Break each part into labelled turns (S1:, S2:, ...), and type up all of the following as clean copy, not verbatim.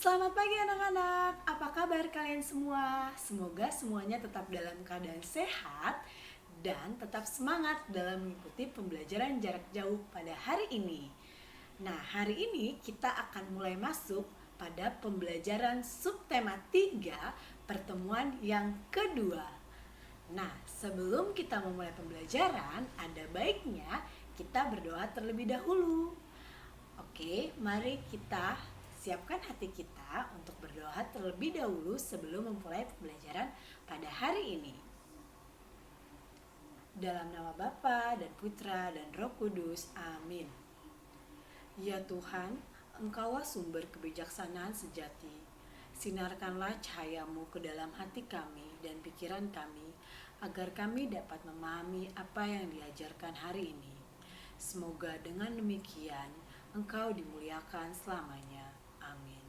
S1: Selamat pagi anak-anak, apa kabar kalian semua? Semoga semuanya tetap dalam keadaan sehat dan tetap semangat dalam mengikuti pembelajaran jarak jauh pada hari ini. Nah, hari ini kita akan mulai masuk pada pembelajaran subtema 3 pertemuan yang kedua. Nah, sebelum kita memulai pembelajaran, ada baiknya kita berdoa terlebih dahulu. Oke, mari kita siapkan hati kita untuk berdoa terlebih dahulu sebelum memulai pembelajaran pada hari ini. Dalam nama Bapa dan Putra dan Roh Kudus, amin. Ya Tuhan, Engkaulah sumber kebijaksanaan sejati. Sinarkanlah cahayamu ke dalam hati kami dan pikiran kami, agar kami dapat memahami apa yang diajarkan hari ini. Semoga dengan demikian, Engkau dimuliakan selamanya. Amin.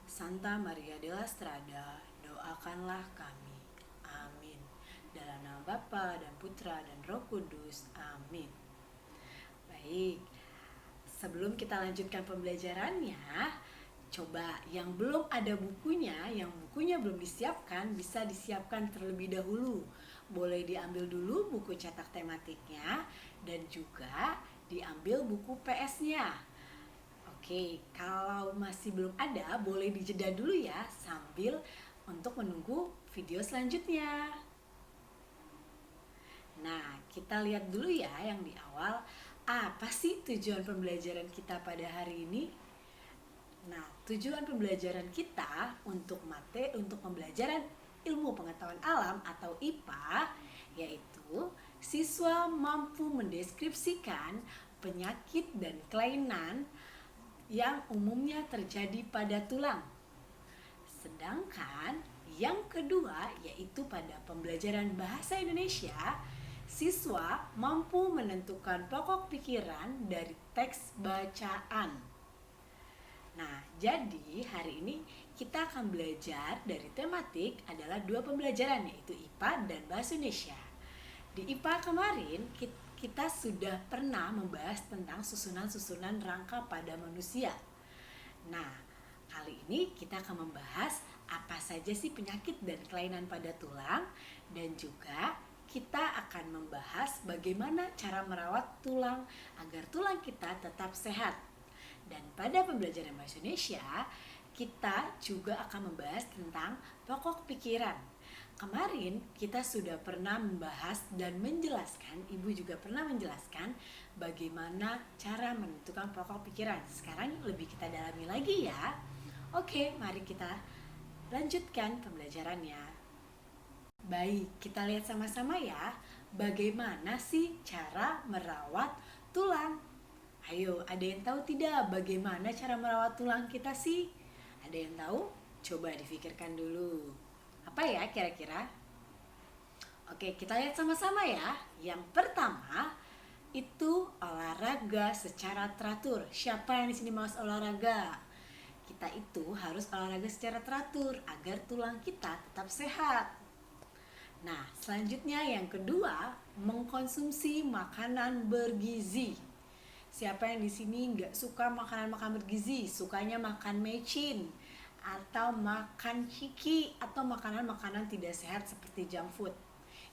S1: Santa Maria della Strada, doakanlah kami. Amin. Dalam nama Bapa dan Putra dan Roh Kudus. Amin. Baik, sebelum kita lanjutkan pembelajarannya, coba yang belum ada bukunya, yang bukunya belum disiapkan, bisa disiapkan terlebih dahulu. Boleh diambil dulu buku cetak tematiknya dan juga diambil buku PS-nya. Oke, kalau masih belum ada, boleh dijeda dulu ya sambil untuk menunggu video selanjutnya. Nah, kita lihat dulu ya yang di awal. Apa sih tujuan pembelajaran kita pada hari ini? Nah, tujuan pembelajaran kita untuk pembelajaran ilmu pengetahuan alam atau IPA yaitu siswa mampu mendeskripsikan penyakit dan kelainan yang umumnya terjadi pada tulang. Sedangkan yang kedua yaitu pada pembelajaran bahasa Indonesia, siswa mampu menentukan pokok pikiran dari teks bacaan. Nah, jadi hari ini kita akan belajar dari tematik adalah dua pembelajaran yaitu IPA dan bahasa Indonesia. Di IPA kemarin kita sudah pernah membahas tentang susunan-susunan rangka pada manusia. Nah, kali ini kita akan membahas apa saja sih penyakit dan kelainan pada tulang, dan juga kita akan membahas bagaimana cara merawat tulang agar tulang kita tetap sehat. Dan pada pembelajaran bahasa Indonesia, kita juga akan membahas tentang pokok pikiran. Kemarin kita sudah pernah membahas dan menjelaskan, Ibu juga pernah menjelaskan bagaimana cara menentukan pokok pikiran. Sekarang lebih kita dalami lagi ya. Oke, mari kita lanjutkan pembelajarannya. Baik, kita lihat sama-sama ya, bagaimana sih cara merawat tulang. Ayo, ada yang tahu tidak bagaimana cara merawat tulang kita sih? Ada yang tahu? Coba difikirkan dulu. Apa ya kira-kira? Oke, kita lihat sama-sama ya. Yang pertama itu olahraga secara teratur. Siapa yang di sini mau olahraga? Kita itu harus olahraga secara teratur agar tulang kita tetap sehat. Nah, selanjutnya yang kedua, mengkonsumsi makanan bergizi. Siapa yang di sini nggak suka makanan-makanan bergizi, sukanya makan mecin atau makan ciki atau makanan-makanan tidak sehat seperti junk food?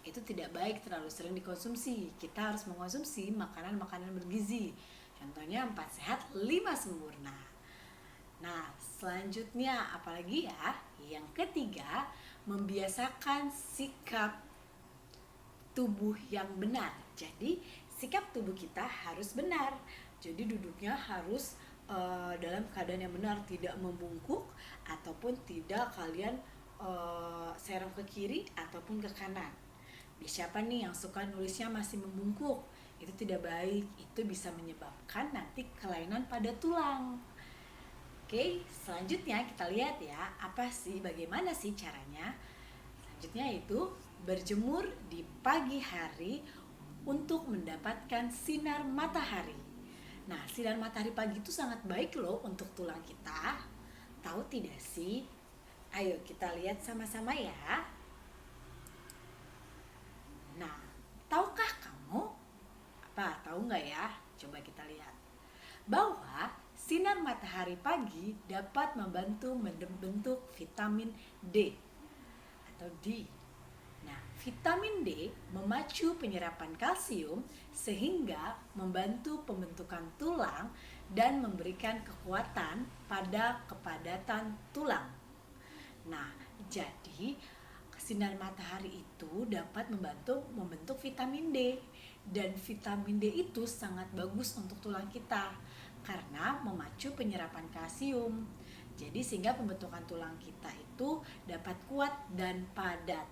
S1: Itu tidak baik terlalu sering dikonsumsi. Kita harus mengkonsumsi makanan-makanan bergizi. Contohnya 4 sehat, 5 sempurna. Nah, selanjutnya apalagi ya? Yang ketiga, membiasakan sikap tubuh yang benar. Jadi, sikap tubuh kita harus benar. Jadi duduknya harus dalam keadaan yang benar, tidak membungkuk ataupun tidak kalian serong ke kiri ataupun ke kanan. Siapa nih yang suka nulisnya masih membungkuk? Itu tidak baik, itu bisa menyebabkan nanti kelainan pada tulang. Oke, selanjutnya kita lihat ya, bagaimana sih caranya? Selanjutnya itu berjemur di pagi hari untuk mendapatkan sinar matahari. Nah, sinar matahari pagi itu sangat baik loh untuk tulang kita. Tahu tidak sih? Ayo kita lihat sama-sama ya. Nah, tahukah kamu? Tahu nggak ya? Coba kita lihat. Bahwa Sinar matahari pagi dapat membantu membentuk vitamin D atau D. Nah, vitamin D memacu penyerapan kalsium sehingga membantu pembentukan tulang dan memberikan kekuatan pada kepadatan tulang. Nah, jadi sinar matahari itu dapat membantu membentuk vitamin D, dan vitamin D itu sangat bagus untuk tulang kita karena memacu penyerapan kalsium. Jadi sehingga pembentukan tulang kita itu dapat kuat dan padat.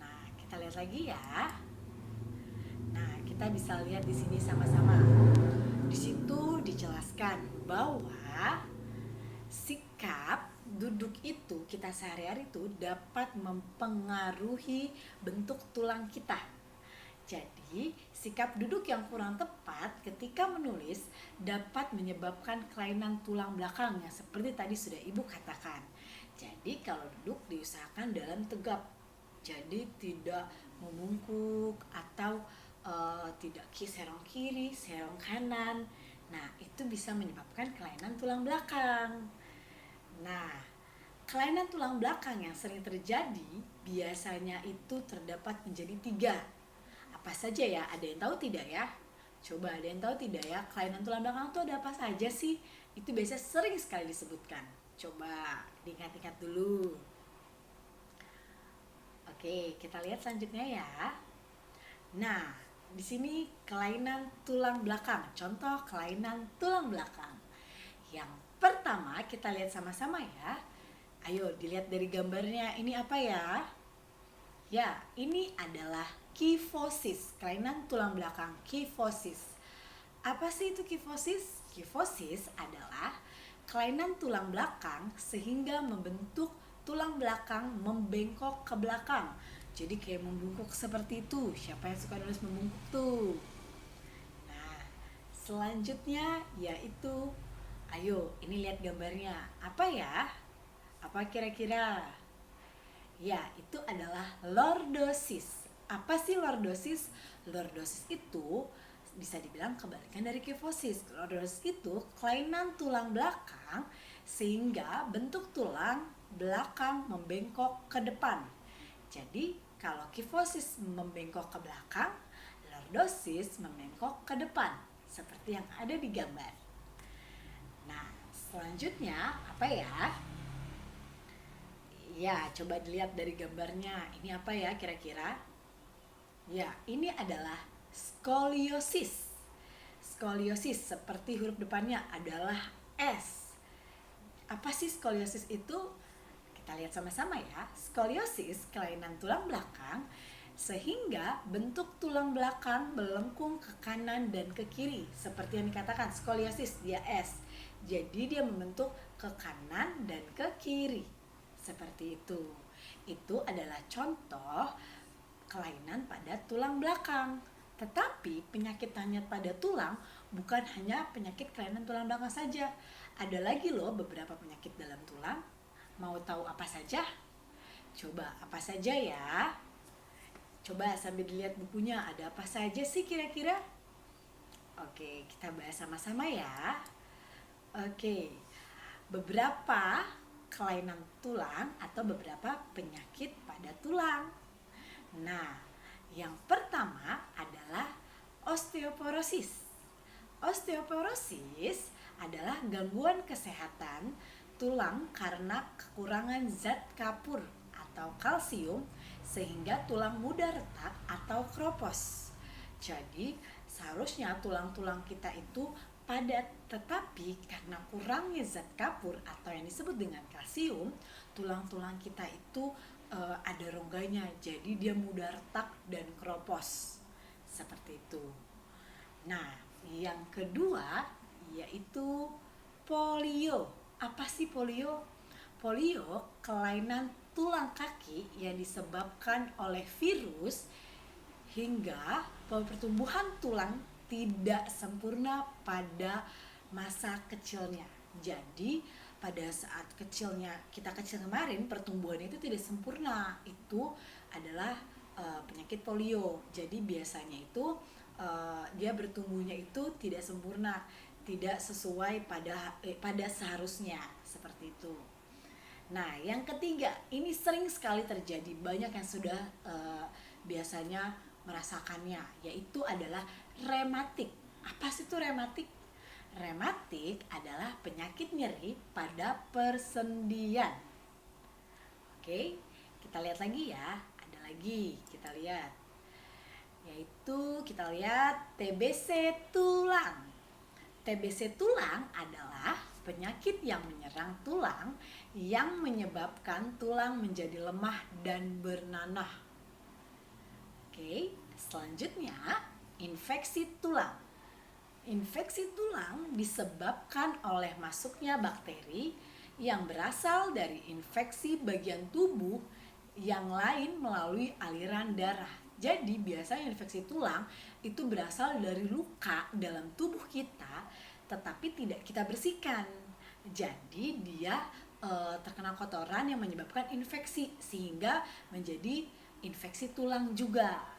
S1: Nah, kita lihat lagi ya. Nah, kita bisa lihat di sini sama-sama. Di situ dijelaskan bahwa sikap duduk itu kita sehari-hari itu dapat mempengaruhi bentuk tulang kita. Jadi, sikap duduk yang kurang tepat ketika menulis dapat menyebabkan kelainan tulang belakang yang seperti tadi sudah Ibu katakan. Jadi, kalau duduk diusahakan dalam tegap. Jadi, tidak membungkuk atau tidak serong kiri, serong kanan. Nah, itu bisa menyebabkan kelainan tulang belakang. Nah, kelainan tulang belakang yang sering terjadi biasanya itu terdapat menjadi 3. Apa saja ya? Ada yang tahu tidak ya? Coba, ada yang tahu tidak ya? Kelainan tulang belakang itu ada apa saja sih? Itu biasa sering sekali disebutkan. Coba diingat-ingat dulu. Oke, kita lihat selanjutnya ya. Nah, di sini kelainan tulang belakang. Contoh kelainan tulang belakang. Yang pertama kita lihat sama-sama ya. Ayo dilihat dari gambarnya, ini apa ya? Ya, ini adalah kifosis, kelainan tulang belakang, kifosis. Apa sih itu kifosis? Kifosis adalah kelainan tulang belakang sehingga membentuk tulang belakang membengkok ke belakang. Jadi kayak membungkuk seperti itu. Siapa yang suka nulis membungkuk tuh? Nah, selanjutnya yaitu, ayo ini lihat gambarnya. Apa ya? Apa kira-kira? Ya, itu adalah lordosis. Apa sih lordosis? Lordosis itu bisa dibilang kebalikan dari kifosis. Lordosis itu kelainan tulang belakang sehingga bentuk tulang belakang membengkok ke depan. Jadi, kalau kifosis membengkok ke belakang, lordosis membengkok ke depan, seperti yang ada di gambar. Nah, selanjutnya apa ya? Ya, coba dilihat dari gambarnya. Ini apa ya kira-kira? Ya, ini adalah skoliosis. Skoliosis seperti huruf depannya adalah S. Apa sih skoliosis itu? Kita lihat sama-sama ya. Skoliosis kelainan tulang belakang sehingga bentuk tulang belakang melengkung ke kanan dan ke kiri. Seperti yang dikatakan skoliosis, dia S. Jadi dia membentuk ke kanan dan ke kiri. Seperti itu. Itu adalah contoh kelainan pada tulang belakang. Tetapi penyakit hanyut pada tulang bukan hanya penyakit kelainan tulang belakang saja. Ada lagi loh beberapa penyakit dalam tulang. Mau tahu apa saja? Coba apa saja ya? Coba sambil dilihat bukunya, ada apa saja sih kira-kira? Oke, kita bahas sama-sama ya. Oke, beberapa kelainan tulang atau beberapa penyakit pada tulang. Nah, yang pertama adalah osteoporosis. Osteoporosis adalah gangguan kesehatan tulang karena kekurangan zat kapur atau kalsium sehingga tulang mudah retak atau keropos. Jadi, seharusnya tulang-tulang kita itu padat, tetapi karena kurangnya zat kapur atau yang disebut dengan kalsium, tulang-tulang kita itu ada rongganya, jadi dia mudah retak dan keropos seperti itu. Nah, yang kedua yaitu polio. Apa sih polio? Polio kelainan tulang kaki yang disebabkan oleh virus hingga pertumbuhan tulang tidak sempurna pada masa kecilnya. Jadi pada saat kita kecil kemarin, pertumbuhan itu tidak sempurna. Itu adalah penyakit polio. Jadi biasanya itu dia bertumbuhnya itu tidak sempurna. tidak sesuai pada seharusnya, seperti itu. Nah, yang ketiga, ini sering sekali terjadi, banyak yang sudah biasanya merasakannya, yaitu adalah rematik. Apa sih itu rematik? Rematik adalah penyakit nyeri pada persendian. Oke, kita lihat lagi ya. Ada lagi, kita lihat. Yaitu kita lihat TBC tulang. TBC tulang adalah penyakit yang menyerang tulang yang menyebabkan tulang menjadi lemah dan bernanah. Oke, selanjutnya infeksi tulang. Infeksi tulang disebabkan oleh masuknya bakteri yang berasal dari infeksi bagian tubuh yang lain melalui aliran darah. Jadi biasanya infeksi tulang itu berasal dari luka dalam tubuh kita, tetapi tidak kita bersihkan. Jadi dia terkena kotoran yang menyebabkan infeksi sehingga menjadi infeksi tulang juga.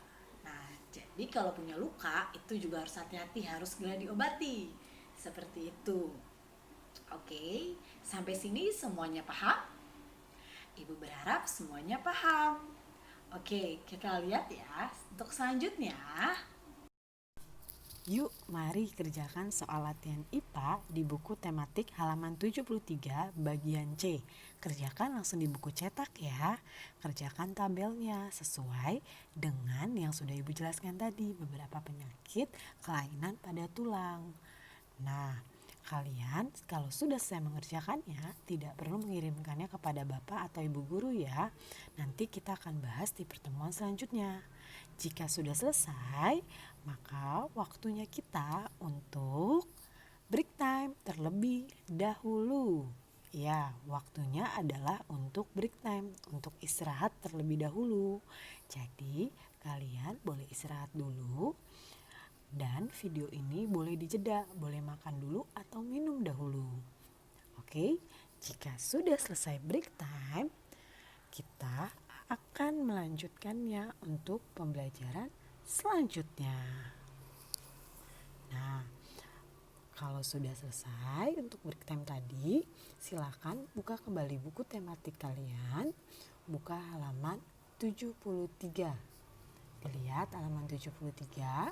S1: Jadi kalau punya luka itu juga harus hati-hati, harus segera diobati. Seperti itu. Oke, sampai sini semuanya paham? Ibu berharap semuanya paham. Oke, kita lihat ya untuk selanjutnya.
S2: Yuk, mari kerjakan soal latihan IPA di buku tematik halaman 73 bagian C. Kerjakan langsung di buku cetak ya. Kerjakan tabelnya sesuai dengan yang sudah Ibu jelaskan tadi, beberapa penyakit kelainan pada tulang. Nah, kalian kalau sudah selesai mengerjakannya, tidak perlu mengirimkannya kepada Bapak atau Ibu guru ya. Nanti kita akan bahas di pertemuan selanjutnya. Jika sudah selesai, maka waktunya kita untuk break time terlebih dahulu. Ya, waktunya adalah untuk break time, untuk istirahat terlebih dahulu. Jadi, kalian boleh istirahat dulu. Dan video ini boleh dijeda, boleh makan dulu atau minum dahulu. Oke, jika sudah selesai break time, kita akan melanjutkannya untuk pembelajaran selanjutnya. Nah, kalau sudah selesai untuk break time tadi, silakan buka kembali buku tematik kalian, buka halaman 73. Dilihat halaman 73,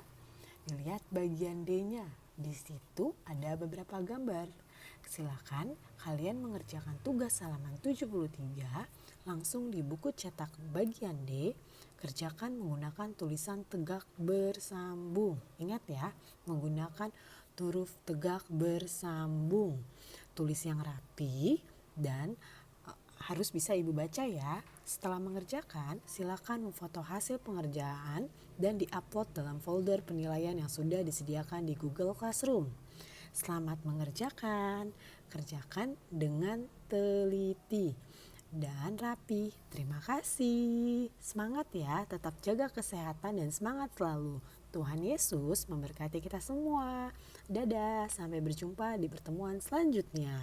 S2: dilihat bagian D-nya. Di situ ada beberapa gambar. Silakan kalian mengerjakan tugas halaman 73 langsung di buku cetak bagian D. Kerjakan menggunakan tulisan tegak bersambung. Ingat ya, menggunakan huruf tegak bersambung. Tulis yang rapi dan harus bisa Ibu baca ya. Setelah mengerjakan, silakan memfoto hasil pengerjaan dan diupload dalam folder penilaian yang sudah disediakan di Google Classroom. Selamat mengerjakan, kerjakan dengan teliti dan rapi. Terima kasih. Semangat ya, tetap jaga kesehatan dan semangat selalu. Tuhan Yesus memberkati kita semua. Dadah, sampai berjumpa di pertemuan selanjutnya.